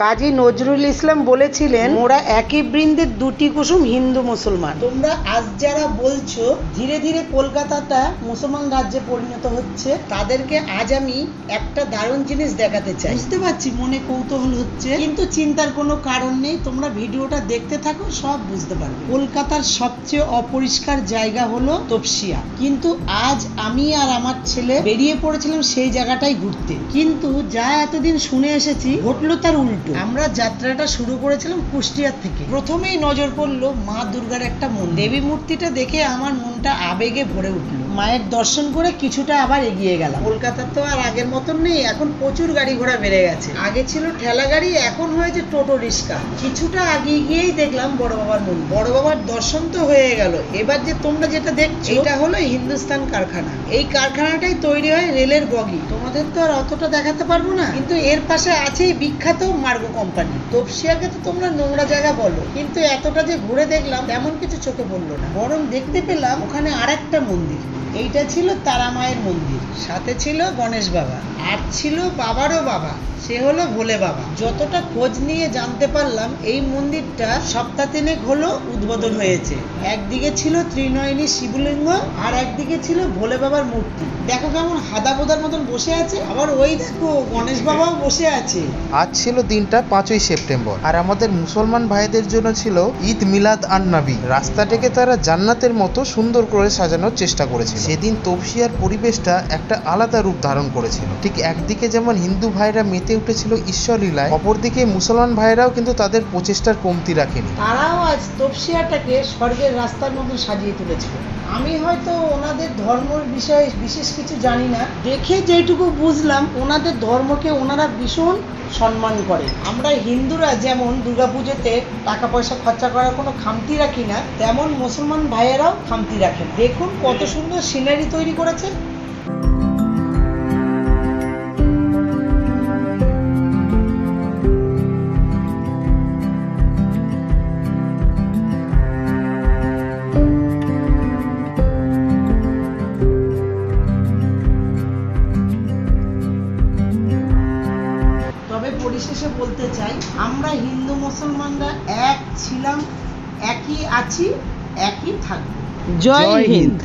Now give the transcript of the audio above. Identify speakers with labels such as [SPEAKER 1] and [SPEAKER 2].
[SPEAKER 1] কাজী নজরুল ইসলাম বলেছিলেন, মোরা একই বৃন্দের দুটি কুসুম, হিন্দু মুসলমান। তোমরা আজ যারা বলছো ধীরে ধীরে কলকাতাটা মুসলমান রাজ্যে পরিণত হচ্ছে, তাদেরকে আজ আমি একটা দারুণ জিনিস দেখাতে চাই। বুঝতে পারছি মনে কৌতূহল হচ্ছে, কিন্তু চিন্তার কোনো কারণ নেই। তোমরা ভিডিওটা দেখতে থাকো, সব বুঝতে পারবে। কলকাতার সবচেয়ে অপরিষ্কার জায়গা হলো তপসিয়া, কিন্তু আজ আমি আর আমার ছেলে বেরিয়ে পড়েছিলাম সেই জায়গাটাই ঘুরতে। কিন্তু যা এতদিন শুনে এসেছি ঘটলো তার উল্টো। আমরা যাত্রাটা শুরু করেছিলাম কুষ্টিয়ার থেকে। প্রথমেই নজর পড়লো মা দুর্গার একটা মন্দির। দেবী মূর্তিটা দেখে আমার মনটা আবেগে ভরে উঠলো। মায়ের দর্শন করে কিছুটা আবার এগিয়ে গেলাম। কলকাতা তো আর আগের মতন নেই, এখন প্রচুর গাড়ি ঘোড়া বেড়ে গেছে। আগে ছিল ঠেলা গাড়ি, এখন হয়েছে টোটো রিক্সা। কিছুটা এগিয়ে গিয়েই দেখলাম বড় বাবার মন্দির। বড় বাবার দর্শন তো হয়ে গেল। এবার যে তোমরা যেটা দেখছো এটা হলো হিন্দুস্তান কারখানা। এই কারখানাটাই তৈরি হয় রেলের বগি। তোমাদের তো আর অতটা দেখাতে পারবো না, কিন্তু এর পাশে আছেই বিখ্যাত মার্গো কোম্পানি। তপসিয়াকে তো তোমরা নোংরা জায়গা বলো, কিন্তু এতটা যে ঘুরে দেখলাম তেমন কিছু চোখে পড়লো না। বরং দেখতে পেলাম ওখানে আরেকটা মন্দির। এইটা ছিল তারা মায়ের মন্দির, সাথে ছিল গণেশ বাবা, আর ছিল বাবারও বাবা, সে হলো ভোলে বাবা। যতটা খোঁজ নিয়ে জানতে পারলাম এই মন্দিরটা সপ্তাহ তিনেক হলো উদ্বোধন হয়েছে। একদিকে ছিল ত্রিনয়নী শিবলিঙ্গ, আর একদিকে ছিল ভোলে বাবার মূর্তি। দেখো কেমন হাদা বোদার মতন বসে আছে, আবার ওই দেখো গণেশ বাবাও বসে আছে।
[SPEAKER 2] আজ ছিল দিনটা 5ই সেপ্টেম্বর, আর আমাদের মুসলমান ভাইদের জন্য ছিল ঈদ মিলাদ আন নবী। রাস্তাটাকে তারা জান্নাতের মতো সুন্দর করে সাজানোর চেষ্টা করেছিল। সেদিন তপসিয়ার পরিবেশটা একটা আলাদা রূপ ধারণ করেছিল। ঠিক একদিকে যেমন হিন্দু ভাইরা মেতে উঠেছিল ঈশ্বর লীলায়, অপরদিকে মুসলমান ভাইরাও কিন্তু তাদের প্রচেষ্টার কমতি রাখেনি।
[SPEAKER 1] তারাও আজ তপসিয়াটাকে স্বর্গের রাস্তার মতো সাজিয়ে তুলেছিল। আমি হয়তো ওনাদের ধর্মের বিষয়ে বিশেষ কিছু জানি না, দেখে যেটুকু বুঝলাম ওনাদের ধর্মকে ওনারা ভীষণ সম্মান করে। আমরা হিন্দুরা যেমন দুর্গাপুজোতে টাকা পয়সা খরচা করার কোনো খামতি রাখি না, তেমন মুসলমান ভাইয়েরাও খামতি রাখেন। দেখুন কত সুন্দর সিনারি তৈরি করেছে। পরিশেষে বলতে চাই, আমরা হিন্দু মুসলমানরা এক ছিলাম, একই আছি, একই থাকবো। জয় হিন্দ।